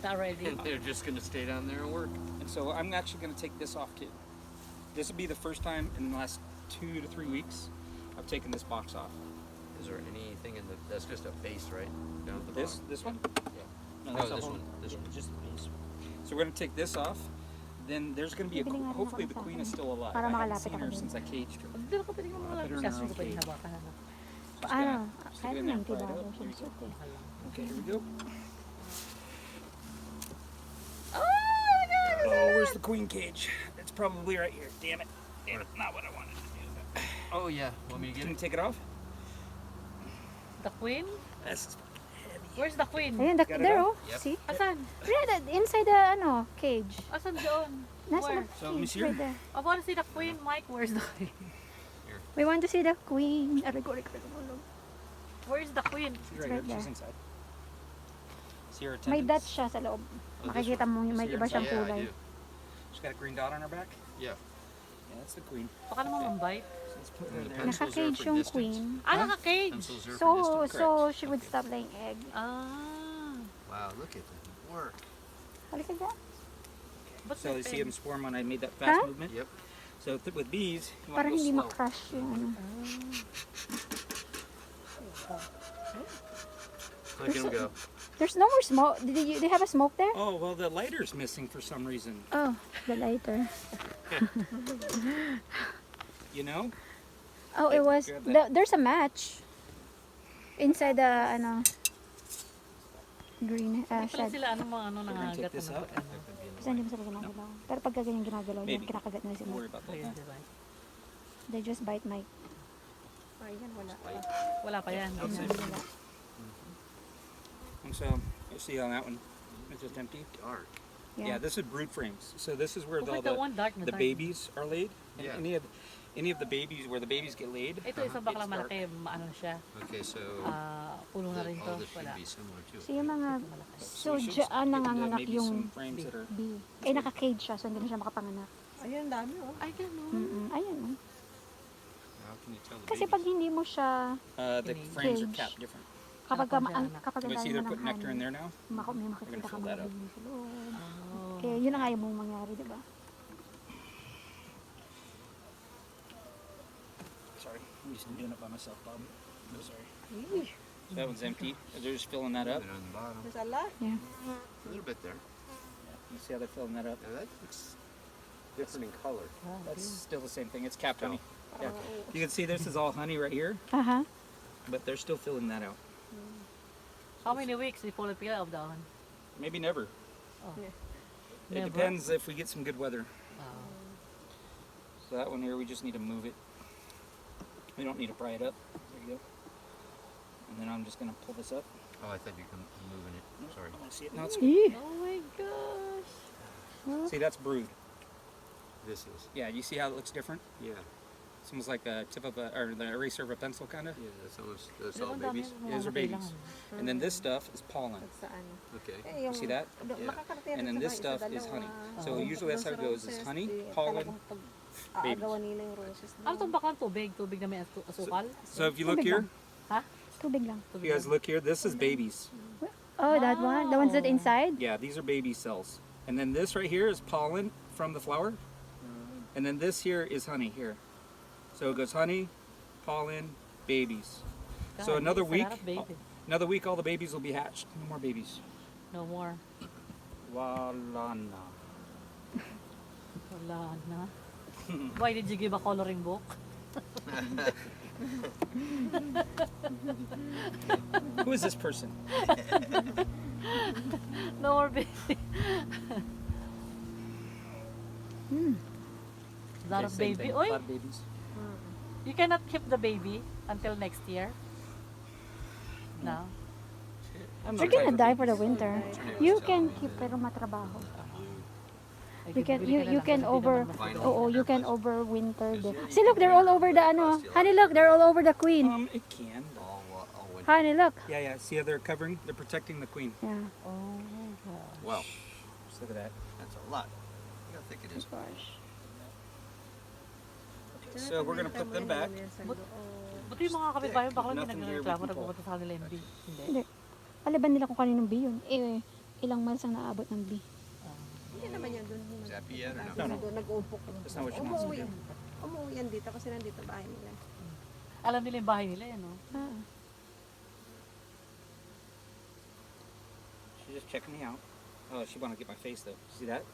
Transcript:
Not ready. And they're just gonna stay down there and work. And so I'm actually going to take this off too. This will be the first time in the last 2 to 3 weeks I've taken this box off. Is there anything in the? That's just a base, right? Down at the This bottom. one? No, that's a this whole- one. This yeah, one. just the base. So we're going to take this off. Then there's going to be a. Bibili nga rin Hopefully ako the sa queen akin. is still alive. Para I haven't makalapit seen ako her dun. since I caged her. Hindi ko pwede mo Put her malapit. in Kasi her ko pwede cage. hawakan na. Just Ano? gonna stick Kahit it in there, $90 fry it up. yung Here we go. suit eh. Okay, here we go. Oh my God! Oh, where's the queen cage? It's probably right here. Damn it. Damn it. Not what I wanted to do. Oh yeah. Want me to Can get you it? take it off? The queen? That's Where's the queen? Ayan, Got it there on? oh. Yep. See? Asan? Yeah, inside the ano, cage. Asan doon? Nasa Where? the So, let me cage see her. right there. I want to see the queen, Mike. Where's the queen? We want to see the queen. Aray ko. Where's the queen? She's right right here. there. She's inside. See her May attendants? dot siya sa loob. Oh, this Makikita mo yung may See her iba siyang Yeah, I kulay. do. She's got a green dot on her back. Yeah. Yeah, that's the queen. Baka naman mambite. So let's put her And the there. pencils are Naka-cage for yung distance. queen. Ah, naka-cage. Pencils are for So distance. she would stop laying egg. Ah. Wow, look at them work. Halika dyan. Ba't So may you see pen? them swarm when I made that fast Huh? movement? Yep. So with bees, you want Para to go hindi slow. ma-crush yung ano. Look at them go. There's no more smoke. They have a smoke there? Oh, well, the lighter's missing for some reason. Oh, the lighter. You know? Oh, it was. Grab that. There's a match inside the ano green Hindi pala shed. sila ano mga ano We're gonna nangangagat take this na out. ano. Kasi hindi mo sila ginagalaw. Pero pagka ganyan ginagalaw, Maybe. yan, kinakagat nila Don't sila. worry about that. Ayun, huh? diba? They just bite my. Ayan, wala. Wala pa yan. Outside. Wala. And so you see on that one, it's just empty. Dark. Yeah, this is brood frames. So this is where Oh, all but the one dark na the dark. babies are laid. And Yeah. any of the babies where the babies get laid. Ito isa bakla It's dark. malaki, maano siya. Okay, so Puno na rin to. all this should Wala. be similar to So it. yung mga So we should dyan get nanganganak maybe yung some frames that are. bee. Eh naka-cage siya, so hindi na siya makapanganak. Ayun, dami oh. Ay, ganun. Ayan oh. How can you tell the Kasi babies? pag hindi mo siya, The Cage. frames are capped different. kapag Ano pa ang dyan? kapag ang You see dami they're mo ng putting nectar in honey, there now. may We're makikita gonna ka fill mga that up. bee sa loob. Oh. Kaya yun ang ayaw mong mangyari, di ba? Sorry, I'm just doing it by myself, Bob. I'm sorry. So that one's empty. They're just filling that up. And on the bottom, There's a lot. Yeah. a little bit there. You see how they're filling that up? Now that looks different in color. That's still the same thing. It's capped honey. Yeah. You can see this is all honey right here, Aha. but they're still filling that out. How many weeks before the peel of the honey? Maybe never. Oh. Yeah. It Never? depends if we get some good weather. Oh. So that one here, we just need to move it. We don't need to pry it up. There you go. And then I'm just gonna pull this up. Oh, I thought you were moving it. Sorry. I want to see it. No, it's Eeh. Oh my gosh. see that's brood. This is. Yeah, you see how it looks different? Yeah. It's almost like the tip of a or the eraser of a pencil, kind of. Yeah, that's almost, that's Pero all ang dami babies. ng Those are mga babies. kailangan. And then this stuff is pollen. Pag sa ano. Okay. Eh, You see that? Yeah. makakarating And then sa this mga stuff isa, is honey. dalawa. So Oh. usually that's how it goes: is honey, pollen. Aagawan nila yung roses. Ano itong bakang tubig? Tubig na may asukal? So if you look Tubig here, Ha? Tubig lang. if you guys look here, this is babies. Oh, that one? The ones that Wow. inside? Yeah, these are baby cells. And then this right here is pollen from the flower. And then this here is honey here. So it goes honey, pollen, babies. So God, another it's a week, lot of baby. another week, all the babies will be hatched. No more babies. No more. Wala na. Wala na. Why did you give a coloring book? Who is this person? No more baby. Lot of Same baby. thing, Oy, a lot of babies. you cannot keep the baby until next year. No. I'm They're not gonna type of die baby. for the winter. You can keep pero matrabaho. You can you can over you can overwinter them. See, look, they're all over the ano. Honey, look, they're all over the queen. It can. All went. Honey, look. Yeah, yeah. See how they're covering? They're protecting the queen. Yeah. Oh my God. Wow, Just look at that. that's a lot. Look how thick it is. Gosh. Okay, so we're gonna put them back. Buti yung mga kapitbahay, bakla hindi Nothing here we nagreklamo, can pull. nagpupunta sa kanila hindi. Hindi. Hindi. Palaban nila kung kaninong bee yun. Eh, ilang miles ang naabot ng bee. Hindi naman yan doon. Is that bee yet or no? No, no. Doon nag-uupok. That's not what she wants to Umuwi. do. Umuwi yan dito kasi nandito bahay nila. Alam nila yung bahay nila, yan, no? Ah. She's just checking me out. Oh, she wanna get my face though. See that?